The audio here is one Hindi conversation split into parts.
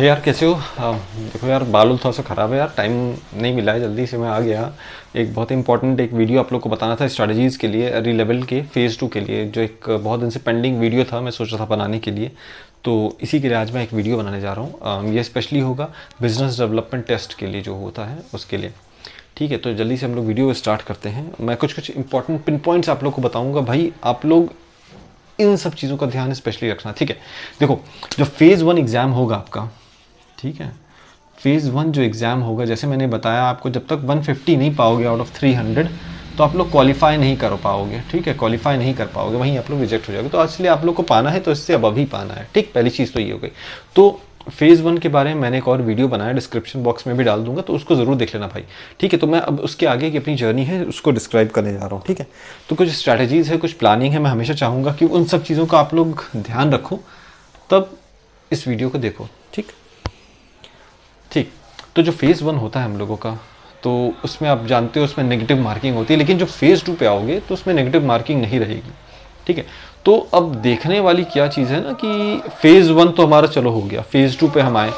यार कैसे हो? देखो यार, बाल थोड़ा सा ख़राब है यार, टाइम नहीं मिला है, जल्दी से मैं आ गया। एक बहुत इंपॉर्टेंट एक वीडियो आप लोग को बताना था स्ट्रैटेजीज़ के लिए, रीलेवल के फेज़ 2 के लिए, जो एक बहुत दिन से पेंडिंग वीडियो था, मैं सोच रहा था बनाने के लिए। तो इसी के लिए आज मैं एक वीडियो बनाने जा रहा हूँ। ये स्पेशली होगा बिजनेस डेवलपमेंट टेस्ट के लिए, जो होता है उसके लिए। ठीक है, तो जल्दी से हम लोग वीडियो स्टार्ट करते हैं। मैं कुछ कुछ इंपॉर्टेंट पिन पॉइंट्स आप लोग को बताऊंगा। भाई आप लोग इन सब चीज़ों का ध्यान स्पेशली रखना, ठीक है। देखो, जो फेज़ 1 एग्ज़ाम होगा आपका, ठीक है, फेज़ 1 जो एग्ज़ाम होगा, जैसे मैंने बताया आपको, जब तक 150 नहीं पाओगे आउट ऑफ 300, तो आप लोग क्वालिफाई नहीं कर पाओगे। ठीक है, क्वालिफाई नहीं कर पाओगे, वहीं आप लोग रिजेक्ट हो जाओगे। तो इसलिए आप लोग को पाना है तो इससे अब ही पाना है। ठीक, पहली चीज़ तो ये हो गई। तो फेज़ 1 के बारे में मैंने एक और वीडियो बनाया, डिस्क्रिप्शन बॉक्स में भी डाल दूंगा, तो उसको ज़रूर देख लेना भाई। ठीक है, तो मैं अब उसके आगे की अपनी जर्नी है उसको डिस्क्राइब करने जा रहा हूँ। ठीक है, तो कुछ स्ट्रैटेजीज़ है, कुछ प्लानिंग है। मैं हमेशा चाहूँगा कि उन सब चीज़ों का आप लोग ध्यान रखो, तब इस वीडियो को देखो। ठीक ठीक। तो जो फेज़ 1 होता है हम लोगों का, तो उसमें आप जानते हो उसमें नेगेटिव मार्किंग होती है, लेकिन जो फेज़ 2 पे आओगे तो उसमें नेगेटिव मार्किंग नहीं रहेगी। ठीक है, तो अब देखने वाली क्या चीज़ है ना, कि फेज़ 1 तो हमारा चलो हो गया, फेज़ 2 पे हम आए।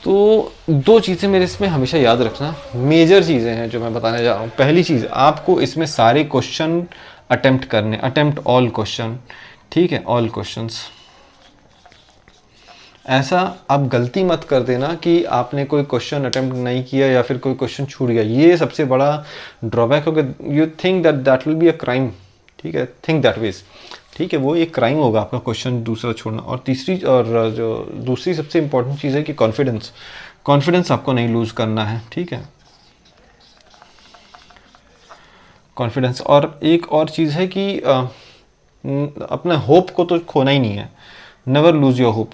तो दो चीज़ें मेरे इसमें हमेशा याद रखना, मेजर चीज़ें हैं जो मैं बताने जा रहा हूँ। पहली चीज़, आपको इसमें सारे क्वेश्चन अटेम्प्ट करने, अटेम्प्ट ऑल क्वेश्चन। ठीक है, ऑल क्वेश्चंस। ऐसा आप गलती मत कर देना कि आपने कोई क्वेश्चन अटेम्प्ट नहीं किया या फिर कोई क्वेश्चन छूट गया। ये सबसे बड़ा ड्रॉबैक होगा। You think that that will be a crime. ठीक है, थिंक दैट वेज। ठीक है, वो एक क्राइम होगा आपका क्वेश्चन दूसरा छोड़ना। और तीसरी और जो दूसरी सबसे इंपॉर्टेंट चीज़ है कि कॉन्फिडेंस। कॉन्फिडेंस आपको नहीं लूज़ करना है। ठीक है, कॉन्फिडेंस। और एक और चीज़ है कि अपने होप को तो खोना ही नहीं है। Never lose your hope.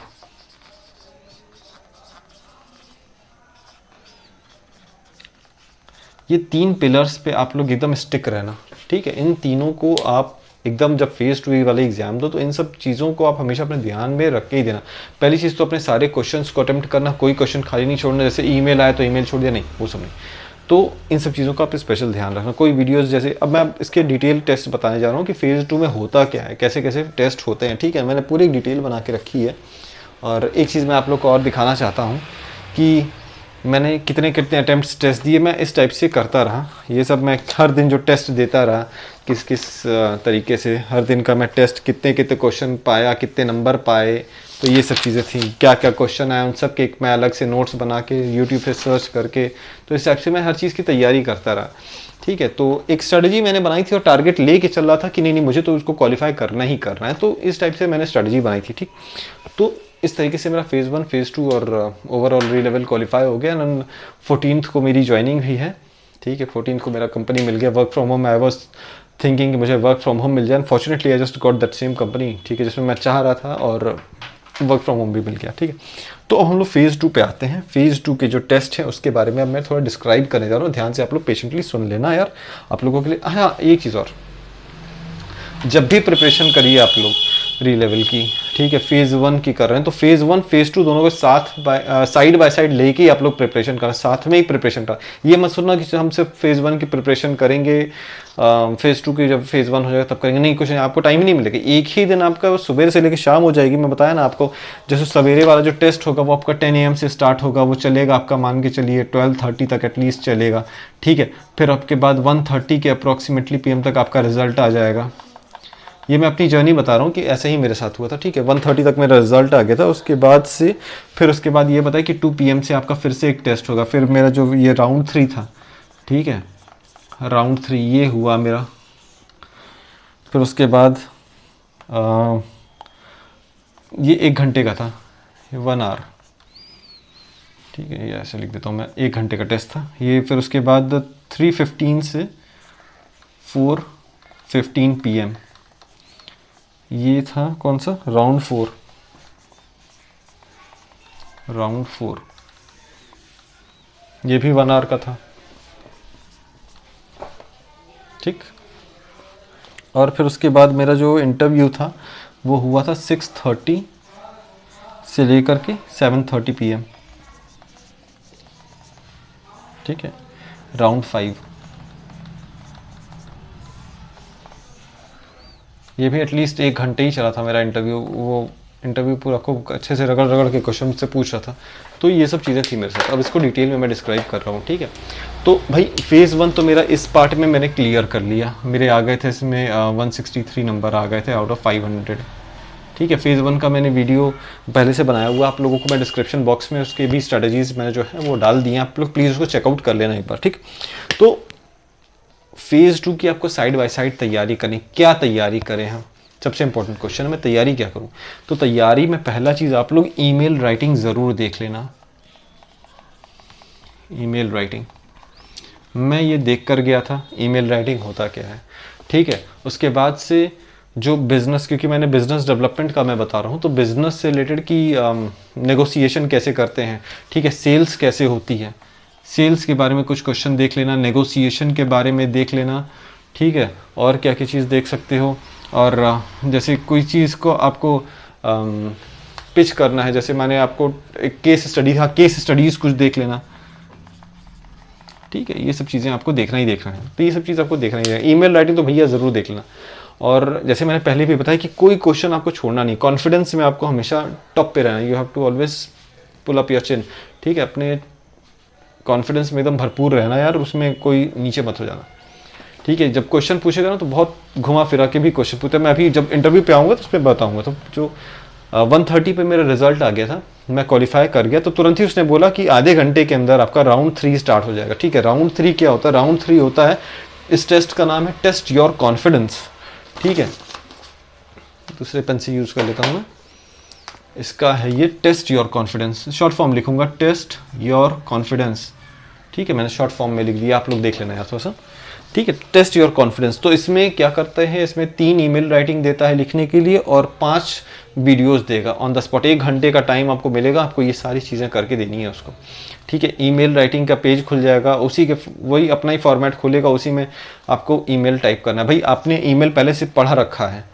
ये तीन पिलर्स पे आप लोग एकदम स्टिक रहना। ठीक है, इन तीनों को आप एकदम, जब फेज़ 2 वाले एग्जाम दो तो इन सब चीज़ों को आप हमेशा अपने ध्यान में रख के ही देना। पहली चीज़ तो अपने सारे क्वेश्चंस को अटेम्प्ट करना, कोई क्वेश्चन खाली नहीं छोड़ना। जैसे ईमेल आया तो ईमेल छोड़ दिया, नहीं, वो सब नहीं। तो इन सब चीज़ों का आप स्पेशल ध्यान रखना। कोई वीडियोस, जैसे अब मैं इसके डिटेल टेस्ट बताने जा रहा हूँ कि फेज़ 2 में होता क्या है, कैसे कैसे टेस्ट होते हैं। ठीक है, मैंने पूरी डिटेल बना के रखी है। और एक चीज़ मैं आप लोग को और दिखाना चाहता हूँ कि मैंने कितने कितने अटैम्प्ट्स टेस्ट दिए। मैं इस टाइप से करता रहा, ये सब मैं हर दिन जो टेस्ट देता रहा, किस किस तरीके से हर दिन का मैं टेस्ट, कितने कितने क्वेश्चन पाया, कितने नंबर पाए, तो ये सब चीज़ें थी। क्या क्या क्वेश्चन आए उन सब के मैं अलग से नोट्स बना के यूट्यूब पे सर्च करके, तो इस टाइप से मैं हर चीज़ की तैयारी करता रहा। ठीक है, तो एक स्ट्रेटजी मैंने बनाई थी और टारगेट लेके चल रहा था कि नहीं नहीं, मुझे तो उसको क्वालिफाई करना ही करना है। तो इस टाइप से मैंने स्ट्रेटजी बनाई थी। ठीक, तो इस तरीके से मेरा फेज़ 1, फेज़ 2 और ओवरऑल री लेवल क्वालिफाई हो गया। एंड 14th को मेरी ज्वाइनिंग भी है। ठीक है, 14th को मेरा कंपनी मिल गया, work from home. I was thinking कि मुझे वर्क फ्रॉम होम मिल जाए। Unfortunately I just got that same company, ठीक है, जिसमें मैं चाह रहा था, और वर्क फ्रॉम होम भी मिल गया। ठीक है, तो अब हम लोग फेज़ 2 पे आते हैं। फेज़ 2 के जो टेस्ट है उसके बारे में अब मैं थोड़ा डिस्क्राइब करने जा रहा हूँ। ध्यान से आप लोग पेशेंटली सुन लेना यार, आप लोगों के लिए। हाँ, एक चीज़ और, जब भी प्रिपरेशन करिए आप लोग री लेवल की, ठीक है, फेज़ 1 की कर रहे हैं तो फेज़ 1 फेज़ 2 दोनों को साथ साइड बाय साइड लेके ही आप लोग प्रिपरेशन करना, साथ में ही प्रिपरेशन करना। ये मत सुनना कि हम सिर्फ फेज़ 1 की प्रिपरेशन करेंगे, फेज़ 2 की जब फेज़ 1 हो जाएगा तब करेंगे, नहीं, कुछ नहीं, आपको टाइम ही नहीं मिलेगा। एक ही दिन आपका सुबह से लेकर शाम हो जाएगी। मैं बताया ना आपको, जैसे सवेरे वाला जो टेस्ट होगा वो आपका 10 AM से स्टार्ट होगा, वो चलेगा आपका, मान के चलिए 12:30 तक एटलीस्ट चलेगा। ठीक है, फिर आपके बाद 1:30 के अप्रॉक्सीमेटली PM तक आपका रिजल्ट आ जाएगा। ये मैं अपनी जर्नी बता रहा हूँ कि ऐसे ही मेरे साथ हुआ था। ठीक है, 1:30 तक मेरा रिजल्ट आ गया था। उसके बाद से फिर उसके बाद ये बताया कि 2 PM से आपका फिर से एक टेस्ट होगा। फिर मेरा जो ये राउंड 3 था, ठीक है, राउंड 3 ये हुआ मेरा। फिर उसके बाद ये 1 घंटे का था, 1 आवर। ठीक है, ये ऐसे लिख देता हूँ मैं, 1 घंटे का टेस्ट था ये। फिर उसके बाद 3:15 से 4:15 PM ये था कौन सा, राउंड 4। राउंड 4 ये भी 1 आवर का था। ठीक, और फिर उसके बाद मेरा जो इंटरव्यू था वो हुआ था 6:30 से लेकर के 7:30 PM। ठीक है, राउंड 5 ये भी एटलीस्ट 1 घंटे ही चला था मेरा इंटरव्यू। वो इंटरव्यू पूरा आपको अच्छे से रगड़ रगड़ के क्वेश्चन से पूछ रहा था। तो ये सब चीज़ें थी मेरे साथ, अब इसको डिटेल में मैं डिस्क्राइब कर रहा हूँ, ठीक है। तो भाई फेज़ 1 तो मेरा इस पार्ट में मैंने क्लियर कर लिया, मेरे आ गए थे इसमें 163 नंबर आ गए थे आउट ऑफ 500, ठीक है। फेज़ 1 का मैंने वीडियो पहले से बनाया हुआ, आप लोगों को मैं डिस्क्रिप्शन बॉक्स में उसके भी स्ट्रेटजीज मैंने जो है वो डाल दिए, आप लोग प्लीज़ उसको चेकआउट कर लेना एक बार, ठीक। तो फेज़ 2 की आपको साइड बाय साइड तैयारी करनी, क्या तैयारी करें हम, सबसे इंपॉर्टेंट क्वेश्चन है, मैं तैयारी क्या करूं। तो तैयारी में पहला चीज़ आप लोग ईमेल राइटिंग ज़रूर देख लेना। ईमेल राइटिंग मैं ये देख कर गया था ईमेल राइटिंग होता क्या है, ठीक है। उसके बाद से जो बिज़नेस, क्योंकि मैंने बिज़नेस डेवलपमेंट का मैं बता रहा हूँ, तो बिज़नेस से रिलेटेड की नेगोशिएशन कैसे करते हैं, ठीक है, सेल्स कैसे होती है, सेल्स के बारे में कुछ क्वेश्चन देख लेना, नेगोशिएशन के बारे में देख लेना, ठीक है। और क्या क्या चीज़ देख सकते हो, और जैसे कोई चीज़ को आपको पिच करना है, जैसे मैंने आपको एक केस स्टडी, हाँ केस स्टडीज़ कुछ देख लेना, ठीक है। ये सब चीज़ें आपको देखना ही देखना है, तो ये सब चीज़ आपको देखना ही है। ईमेल राइटिंग तो भैया ज़रूर देख लेना। और जैसे मैंने पहले भी बताया कि कोई क्वेश्चन आपको छोड़ना नहीं, कॉन्फिडेंस में आपको हमेशा टॉप पे रहना, you have to always pull up your chin, ठीक है। अपने कॉन्फिडेंस में एकदम भरपूर रहना यार, उसमें कोई नीचे मत हो जाना, ठीक है। जब क्वेश्चन पूछेगा ना तो बहुत घुमा फिरा के भी क्वेश्चन पूछते हैं, मैं अभी जब इंटरव्यू पे आऊँगा तो उस पर बताऊँगा। तो जो 130 पे मेरा रिजल्ट आ गया था, मैं क्वालिफाई कर गया, तो तुरंत ही उसने बोला कि आधे घंटे के अंदर आपका राउंड 3 स्टार्ट हो जाएगा, ठीक है। राउंड 3 क्या होता है, राउंड 3 होता है, इस टेस्ट का नाम है टेस्ट योर कॉन्फिडेंस, ठीक है। दूसरे पेन से यूज़ कर लेता हूँ मैं, इसका है ये test your confidence, short form लिखूंगा टेस्ट योर कॉन्फिडेंस, ठीक है। मैंने शॉर्ट फॉर्म में लिख दिया, आप लोग देख लेना यार थोड़ा सा, ठीक है। टेस्ट योर कॉन्फिडेंस, तो इसमें क्या करते हैं, इसमें 3 ईमेल राइटिंग देता है लिखने के लिए और 5 वीडियोस देगा ऑन द स्पॉट, 1 घंटे का टाइम आपको मिलेगा, आपको ये सारी चीज़ें करके देनी है उसको, ठीक है। ईमेल राइटिंग का पेज खुल जाएगा, उसी के वही अपना ही फॉर्मेट खुलेगा, उसी में आपको ईमेल टाइप करना है। भाई आपने ईमेल पहले से पढ़ा रखा है,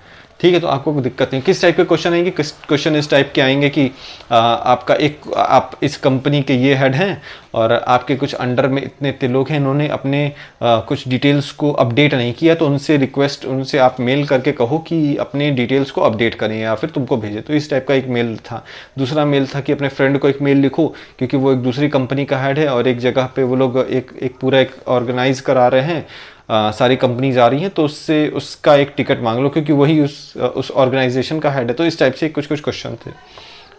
ठीक है, तो आपको कोई दिक्कत नहीं। किस टाइप के क्वेश्चन आएंगे, किस क्वेश्चन इस टाइप के आएंगे कि आपका एक, आप इस कंपनी के ये हेड हैं और आपके कुछ अंडर में इतने इतने लोग हैं, इन्होंने अपने कुछ डिटेल्स को अपडेट नहीं किया, तो उनसे रिक्वेस्ट, उनसे आप मेल करके कहो कि अपने डिटेल्स को अपडेट करें या फिर तुमको भेजें, तो इस टाइप का एक मेल था। दूसरा मेल था कि अपने फ्रेंड को एक मेल लिखो, क्योंकि वो एक दूसरी कंपनी का हेड है और एक जगह पे वो लोग एक पूरा एक ऑर्गेनाइज करा रहे हैं, सारी कंपनीज आ रही हैं, तो उससे उसका एक टिकट मांग लो, क्योंकि वही उस ऑर्गेनाइजेशन का हेड है। तो इस टाइप से कुछ कुछ क्वेश्चन थे,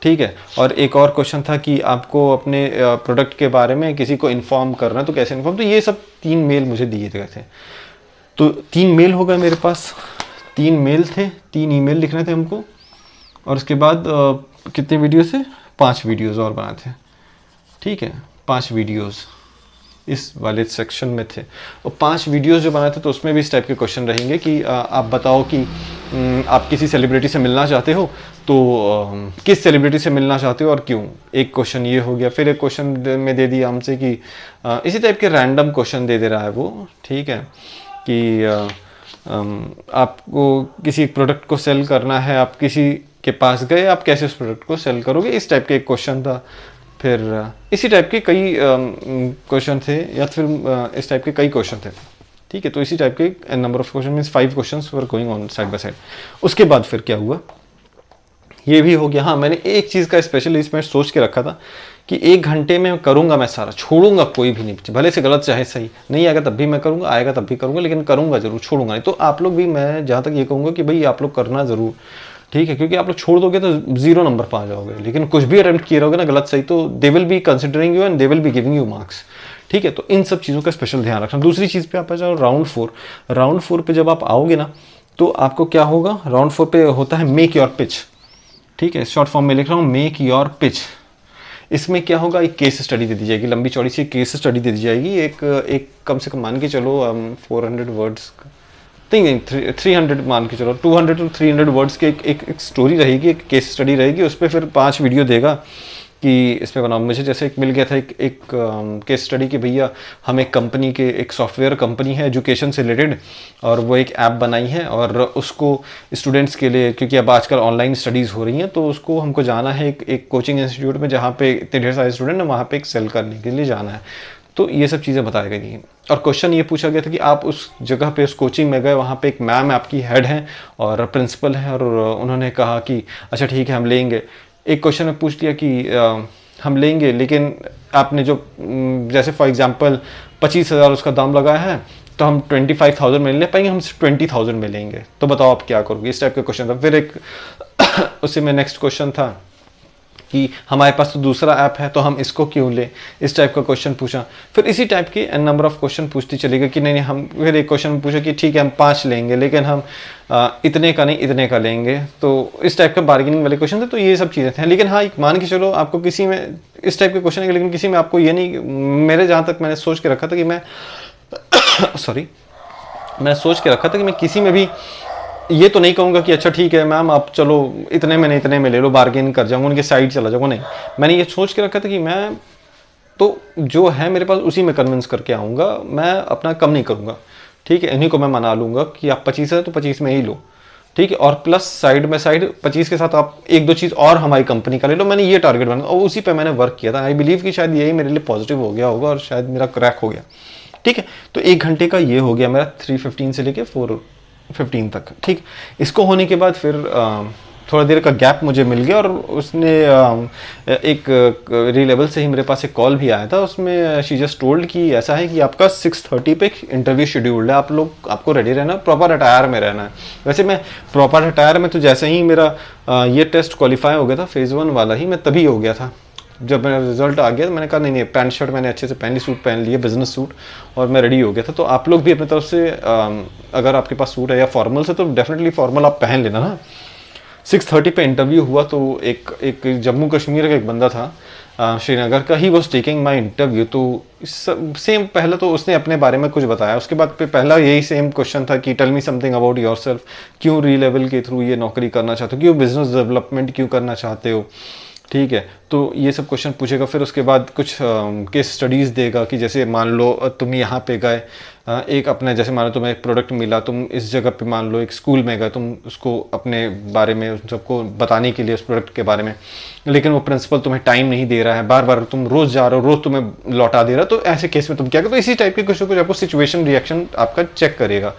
ठीक है। और एक और क्वेश्चन था कि आपको अपने प्रोडक्ट के बारे में किसी को इन्फॉर्म करना है, तो कैसे इन्फॉर्म, तो ये सब 3 मेल मुझे दिए गए थे। तो 3 मेल हो गए मेरे पास, 3 मेल थे, 3 ईमेल लिखने थे हमको, और उसके बाद कितने वीडियो थे, 5 वीडियोज़ और बनाए थे, ठीक है। 5 वीडियोज़ इस वाले सेक्शन में थे, और 5 वीडियोस जो बनाए थे, तो उसमें भी इस टाइप के क्वेश्चन रहेंगे कि आप बताओ कि आप किसी सेलिब्रिटी से मिलना चाहते हो, तो किस सेलिब्रिटी से मिलना चाहते हो और क्यों, एक क्वेश्चन ये हो गया। फिर एक क्वेश्चन में दे दिया हमसे कि इसी टाइप के रैंडम क्वेश्चन दे रहा है वो, ठीक है, कि आपको किसी एक प्रोडक्ट को सेल करना है, आप किसी के पास गए, आप कैसे उस प्रोडक्ट को सेल करोगे, इस टाइप के एक क्वेश्चन था। फिर इसी टाइप के कई क्वेश्चन थे, या फिर इस टाइप के कई क्वेश्चन थे, ठीक है। तो इसी टाइप के number of question means 5 questions were going on side by side. उसके बाद फिर क्या हुआ, ये भी हो गया। हाँ, मैंने एक चीज़ का स्पेशल इसमें सोच के रखा था कि 1 घंटे में करूँगा, मैं सारा छोड़ूंगा, कोई भी नहीं, भले से गलत चाहे सही, नहीं आएगा तब भी मैं करूँगा, आएगा तब भी करूँगा, लेकिन करूँगा जरूर, छोड़ूंगा नहीं। तो आप लोग भी, मैं जहाँ तक ये कहूँगा कि भाई आप लोग करना ज़रूर, ठीक है, क्योंकि आप लोग छोड़ दोगे तो 0 नंबर पर आ जाओगे, लेकिन कुछ भी अटेम्प्ट किए रहोगे ना गलत सही, तो they will be considering you and they will be giving you marks, ठीक है। तो इन सब चीज़ों का स्पेशल ध्यान रखना। दूसरी चीज़ पे आप आ जाओ राउंड 4। राउंड 4 पे जब आप आओगे ना, तो आपको क्या होगा, राउंड 4 पे होता है मेक योर पिच, ठीक है, शॉर्ट फॉर्म में लिख रहा हूँ, मेक योर पिच। इसमें क्या होगा, एक केस स्टडी दे दी जाएगी, लंबी चौड़ी सी केस स्टडी दे दी जाएगी, एक कम से कम मान के चलो 400 वर्ड्स, नहीं 300 मान के चलो, 200 to 300 वर्ड्स की एक स्टोरी रहेगी, एक केस स्टडी रहेगी। उस पर फिर 5 वीडियो देगा कि इस पर बनाओ। मुझे जैसे एक मिल गया था एक केस स्टडी कि भैया हम एक कंपनी के, एक सॉफ्टवेयर कंपनी है एजुकेशन से रिलेटेड, और वो एक ऐप बनाई है और उसको स्टूडेंट्स के लिए, क्योंकि अब आजकल ऑनलाइन स्टडीज़ हो रही हैं, तो उसको हमको जाना है एक कोचिंग इंस्टीट्यूट में जहाँ पे इतने ढेर सारे स्टूडेंट हैं, वहाँ पे एक सेल करने के लिए जाना है। तो ये सब चीज़ें बताई गई थी। और क्वेश्चन ये पूछा गया था कि आप उस जगह पे, उस कोचिंग में गए, वहाँ पे एक मैम आपकी हेड हैं और प्रिंसिपल हैं, और उन्होंने कहा कि अच्छा ठीक है हम लेंगे। एक क्वेश्चन में पूछ लिया कि हम लेंगे, लेकिन आपने जो जैसे फॉर एग्जांपल 25,000 उसका दाम लगाया है, तो हम 25,000 में ले पाएंगे, हम 20,000 में लेंगे, तो बताओ आप क्या करोगे। इस टाइप का क्वेश्चन था। फिर एक उसी में नेक्स्ट क्वेश्चन था कि हमारे पास तो दूसरा ऐप है, तो हम इसको क्यों लें। इस टाइप का क्वेश्चन पूछा। फिर इसी टाइप की एन नंबर ऑफ क्वेश्चन पूछती चली गई कि नहीं नहीं हम, फिर एक क्वेश्चन पूछा कि ठीक है हम 5 लेंगे, लेकिन हम इतने का नहीं इतने का लेंगे। तो इस टाइप का बार्गेनिंग वाले क्वेश्चन थे। तो ये सब चीज़ें थे। लेकिन हाँ, एक मान के चलो आपको किसी में इस टाइप के क्वेश्चन है, लेकिन किसी में आपको ये नहीं, मेरे जहाँ तक मैंने सोच के रखा था कि मैं सॉरी, मैंने सोच के रखा था कि मैं किसी में भी ये तो नहीं कहूँगा कि अच्छा ठीक है मैम आप चलो इतने में नहीं इतने में ले लो, बार्गेन कर जाऊँगा, उनके साइड चला जाऊँगा। नहीं, मैंने ये सोच के रखा था कि मैं तो जो है मेरे पास उसी में कन्विंस करके आऊँगा, मैं अपना कम नहीं करूँगा। ठीक है, इन्हीं को मैं मना लूँगा कि आप 25 है तो 25 में ही लो। ठीक है, और प्लस साइड में साइड 25 के साथ आप एक दो चीज़ और हमारी कंपनी का ले लो। मैंने ये टारगेट बना और उसी पे मैंने वर्क किया था। आई बिलीव कि शायद यही मेरे लिए पॉजिटिव हो गया होगा और शायद मेरा क्रैक हो गया। ठीक है, तो 1 घंटे का ये हो गया मेरा 3:15 से लेके 4:15 तक। ठीक, इसको होने के बाद फिर थोड़ा देर का गैप मुझे मिल गया और उसने एक री-लेवल से ही मेरे पास एक कॉल भी आया था। उसमें शी जस्ट टोल्ड कि ऐसा है कि आपका 6:30 पे इंटरव्यू शेड्यूल्ड है, आपको रेडी रहना, प्रॉपर अटायर में रहना है। वैसे मैं प्रॉपर अटायर में तो जैसे ही मेरा ये टेस्ट क्वालिफाई हो गया था फेज़ 1 वाला ही, मैं तभी हो गया था। जब मेरा रिजल्ट आ गया तो मैंने कहा नहीं नहीं, पैंट शर्ट मैंने अच्छे से पहन ली, सूट पहन लिया, बिजनेस सूट, और मैं रेडी हो गया था। तो आप लोग भी अपनी तरफ से अगर आपके पास सूट है या फॉर्मल से, तो डेफिनेटली फॉर्मल आप पहन लेना ना। 6:30 पे इंटरव्यू हुआ। तो एक जम्मू कश्मीर का एक बंदा था श्रीनगर का, he was taking my interview. तो सेम पहले तो उसने अपने बारे में कुछ बताया, उसके बाद पे पहला यही सेम क्वेश्चन था कि tell me something about yourself, क्यों री-लेवल के थ्रू ये नौकरी करना चाहते हो, क्यों बिजनेस डेवलपमेंट क्यों करना चाहते हो। ठीक है, तो ये सब क्वेश्चन पूछेगा। फिर उसके बाद कुछ केस स्टडीज़ देगा कि जैसे मान लो तुम यहाँ पे गए, एक अपने जैसे मान लो तुम्हें एक प्रोडक्ट मिला, तुम इस जगह पे मान लो एक स्कूल में गए, तुम उसको अपने बारे में उन सबको बताने के लिए उस प्रोडक्ट के बारे में, लेकिन वो प्रिंसिपल तुम्हें टाइम नहीं दे रहा है, बार बार तुम रोज़ जा रहे हो, रोज़ तुम्हें लौटा दे रहा है, तो ऐसे केस में तुम क्या करो। तो इसी टाइप के कुछ आपको सिचुएशन रिएक्शन आपका चेक करेगा।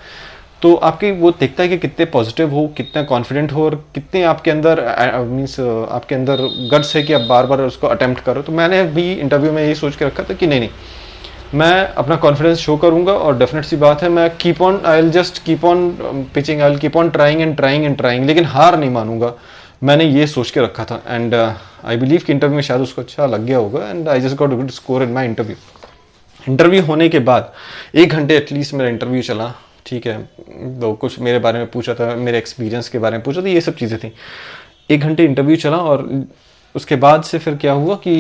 तो आपकी वो देखता है कि कितने पॉजिटिव हो, कितने कॉन्फिडेंट हो, और कितने आपके अंदर मीन्स आपके अंदर गट्स है कि आप बार बार उसको अटेम्प्ट करो। तो मैंने भी इंटरव्यू में यही सोच के रखा था कि नहीं नहीं, मैं अपना कॉन्फिडेंस शो करूंगा, और डेफिनेट सी बात है मैं I will just keep on pitching, I will keep on trying and trying and trying, लेकिन हार नहीं मानूंगा। मैंने ये सोच के रखा था। एंड आई बिलीव कि इंटरव्यू में शायद उसको अच्छा लग गया होगा, and I just got a good score in my interview. Interview होने के बाद 1 घंटे एटलीस्ट मेरा इंटरव्यू चला। ठीक है, तो कुछ मेरे बारे में पूछा था, मेरे एक्सपीरियंस के बारे में पूछा था, ये सब चीज़ें थी। 1 घंटे इंटरव्यू चला, और उसके बाद से फिर क्या हुआ कि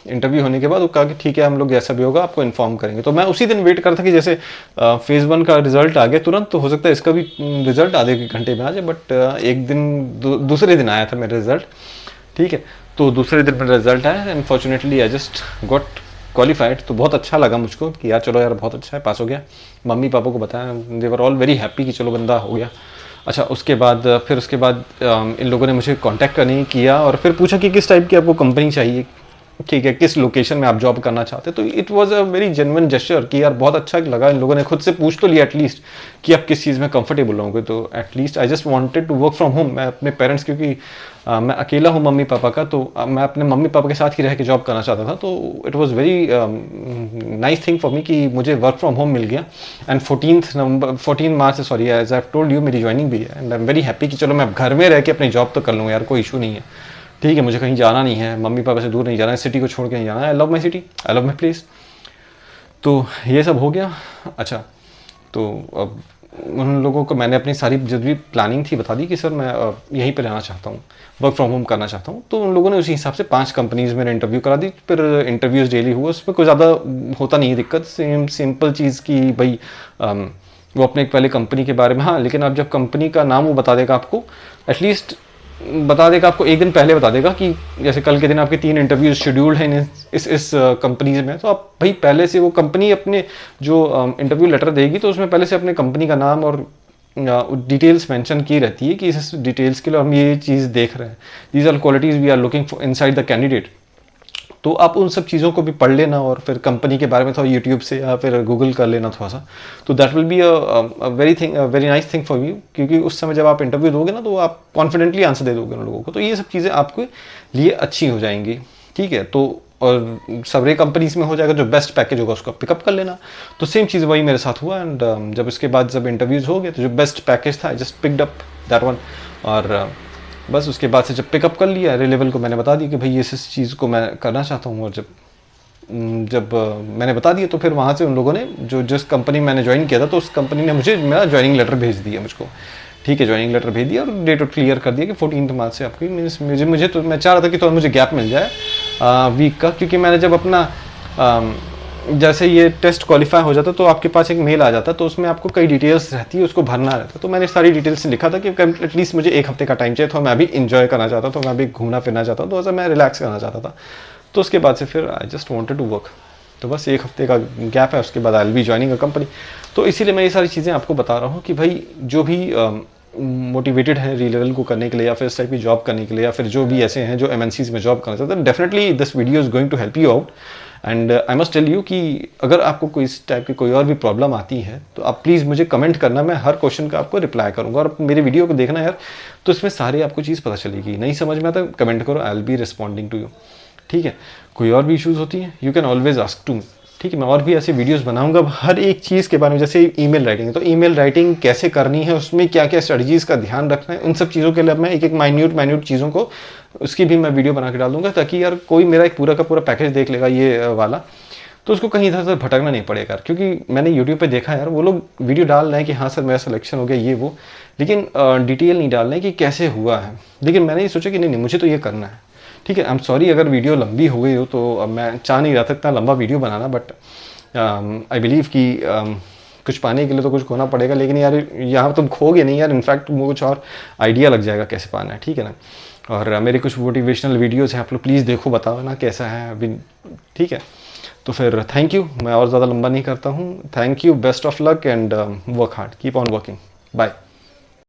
इंटरव्यू होने के बाद वो कहा कि ठीक है हम लोग जैसा भी होगा आपको इन्फॉर्म करेंगे। तो मैं उसी दिन वेट करता था कि जैसे फेज़ 1 का रिजल्ट आ गया तुरंत, तो हो सकता है इसका भी रिजल्ट आधे घंटे में आ जाए। बट एक दिन दूसरे दिन आया था मेरा रिजल्ट। ठीक है, तो दूसरे दिन मेरा रिजल्ट आया, unfortunately I just got qualified. तो बहुत अच्छा लगा मुझको कि यार चलो यार बहुत अच्छा है, पास हो गया। मम्मी पापा को बताया, दे वर ऑल वेरी हैप्पी कि चलो बंदा हो गया। अच्छा, उसके बाद इन लोगों ने मुझे कांटेक्ट करने किया और फिर पूछा कि किस टाइप की आपको कंपनी चाहिए, ठीक है, किस लोकेशन में आप जॉब करना चाहते। तो it was a very genuine gesture कि यार बहुत अच्छा लगा, इन लोगों ने खुद से पूछ तो लिया एटलीस्ट कि आप किस चीज़ में कंफर्टेबल होंगे। तो at least I just wanted to work from home. मैं अपने पेरेंट्स, क्योंकि मैं अकेला हूँ मम्मी पापा का, तो मैं अपने मम्मी पापा के साथ ही रह के जॉब करना चाहता था। तो it was very nice thing for me कि मुझे वर्क फ्रॉम होम मिल गया। एंड 14 मार्च से, sorry as I told you, मेरी ज्वाइनिंग भी है। And I am very happy कि चलो मैं घर में रह के अपनी जॉब तो कर लूँगा यार, कोई इशू नहीं है। ठीक है, मुझे कहीं जाना नहीं है, मम्मी पापा से दूर नहीं जाना है, सिटी को छोड़ के नहीं जाना है। I love my city, I love my place. तो ये सब हो गया। अच्छा, तो अब उन लोगों को मैंने अपनी सारी जो भी प्लानिंग थी बता दी कि सर मैं यहीं पे रहना चाहता हूँ, वर्क फ्रॉम होम करना चाहता हूँ। तो उन लोगों ने उसी हिसाब से 5 कंपनीज़ में इंटरव्यू करा दी। फिर इंटरव्यूज़ डेली हुआ, उसमें कोई ज़्यादा होता नहीं है दिक्कत, सिंपल चीज़ की भाई वो अपने एक पहले कंपनी के बारे में, हाँ लेकिन अब जब कंपनी का नाम वो बता देगा आपको, एटलीस्ट बता देगा आपको, एक दिन पहले बता देगा कि जैसे कल के दिन आपके 3 इंटरव्यूज शेड्यूल्ड हैं इस कंपनीज में। तो आप भाई पहले से वो कंपनी अपने जो इंटरव्यू लेटर देगी तो उसमें पहले से अपने कंपनी का नाम और डिटेल्स मेंशन की रहती है कि इस डिटेल्स के लिए हम ये चीज़ देख रहे हैं, these are qualities we are looking for inside the candidate. तो आप उन सब चीज़ों को भी पढ़ लेना और फिर कंपनी के बारे में थोड़ा यूट्यूब से या फिर गूगल कर लेना थोड़ा सा, तो that will be very nice thing for you, क्योंकि उस समय जब आप इंटरव्यू दोगे ना तो आप कॉन्फिडेंटली आंसर दे दोगे उन लोगों को, तो ये सब चीज़ें आपके लिए अच्छी हो जाएंगी, ठीक है। तो और सारे कंपनीज में हो जाएगा, जो बेस्ट पैकेज होगा उसको पिकअप कर लेना। तो सेम चीज़ वही मेरे साथ हुआ, एंड जब इसके बाद जब इंटरव्यूज़ हो गए तो जो बेस्ट पैकेज था I just picked up that one, और बस उसके बाद से जब पिकअप कर लिया लेवल को, मैंने बता दिया कि भाई इस चीज़ को मैं करना चाहता हूँ, और जब मैंने बता दिया तो फिर वहाँ से उन लोगों ने जिस कंपनी मैंने ज्वाइन किया था, तो उस कंपनी ने मुझे मेरा ज्वाइनिंग लेटर भेज दिया मुझको, ठीक है, ज्वाइनिंग लेटर भेज दिया और डेट क्लियर कर दिया कि 14 मार्च से आपकी मीन्स मुझे तो मैं चाह रहा था कि थोड़ा मुझे गैप मिल जाए वीक का, क्योंकि मैंने जब अपना जैसे ये टेस्ट क्वालिफाई हो जाता तो आपके पास एक मेल आ जाता, तो उसमें आपको कई डिटेल्स रहती है, उसको भरना रहता है। तो मैंने सारी डिटेल्स लिखा था कि एटलीस्ट मुझे 1 हफ्ते का टाइम चाहिए था, मैं अभी इंजॉय करना चाहता था, मैं अभी घूमना फिरना चाहता था, तो ऐसा मैं रिलैक्स करना चाहता था। तो उसके बाद से फिर I just wanted to work, तो बस 1 हफ्ते का गैप है, उसके बाद I will be joining a company. तो इसीलिए मैं ये सारी चीज़ें आपको बता रहा हूँ कि भाई जो भी मोटिवेटेड है री-लेवल को करने के लिए या फिर इस टाइप की जॉब करने के लिए, या फिर जो भी ऐसे हैं जो MNCs में जॉब करना चाहते हैं, definitely this video is going to help you out. And I must tell you कि अगर आपको कोई इस टाइप की कोई और भी प्रॉब्लम आती है तो आप प्लीज़ मुझे कमेंट करना, मैं हर क्वेश्चन का आपको रिप्लाई करूंगा। और मेरे वीडियो को देखना यार, तो इसमें सारी आपको चीज़ पता चलेगी। नहीं समझ में आता कमेंट करो, I will be responding to you, ठीक है। कोई और भी इशूज़ होती हैं you can always ask to me, ठीक है। मैं और भी ऐसे वीडियोस बनाऊंगा हर एक चीज़ के बारे में, जैसे ईमेल राइटिंग है तो ईमेल राइटिंग कैसे करनी है, उसमें क्या क्या स्ट्रेटजीज़ का ध्यान रखना है, उन सब चीज़ों के लिए मैं एक एक माइन्यूट चीज़ों को उसकी भी मैं वीडियो बना के डाल दूंगा, ताकि यार कोई मेरा एक पूरा का पूरा पैकेज देख लेगा ये वाला, तो उसको कहीं इधर उधर भटकना नहीं पड़ेगा। क्योंकि मैंने यूट्यूब पे देखा यार, वो लोग वीडियो डाल रहे हैं कि हाँ सर मेरा सिलेक्शन हो गया ये वो, लेकिन डिटेल नहीं डाल रहे हैं कि कैसे हुआ है। लेकिन मैंने ये सोचा कि नहीं मुझे तो ये करना है, ठीक है। आई एम सॉरी अगर वीडियो लंबी हो गई हो, तो अब मैं चाह नहीं रहा था इतना लंबा video banana, but I believe कि कुछ पाने के लिए तो कुछ खोना पड़ेगा। लेकिन यार यहाँ तुम खोगे नहीं यार, इनफैक्ट तुमको कुछ और आइडिया लग जाएगा कैसे पाना है, ठीक है ना। और मेरे कुछ मोटिवेशनल वीडियोज़ हैं, आप लोग प्लीज़ देखो, बताओ ना कैसा है अभी, ठीक है। तो फिर थैंक यू, मैं और ज़्यादा लंबा नहीं करता हूँ। Thank you, best of luck and work hard, keep on working, bye.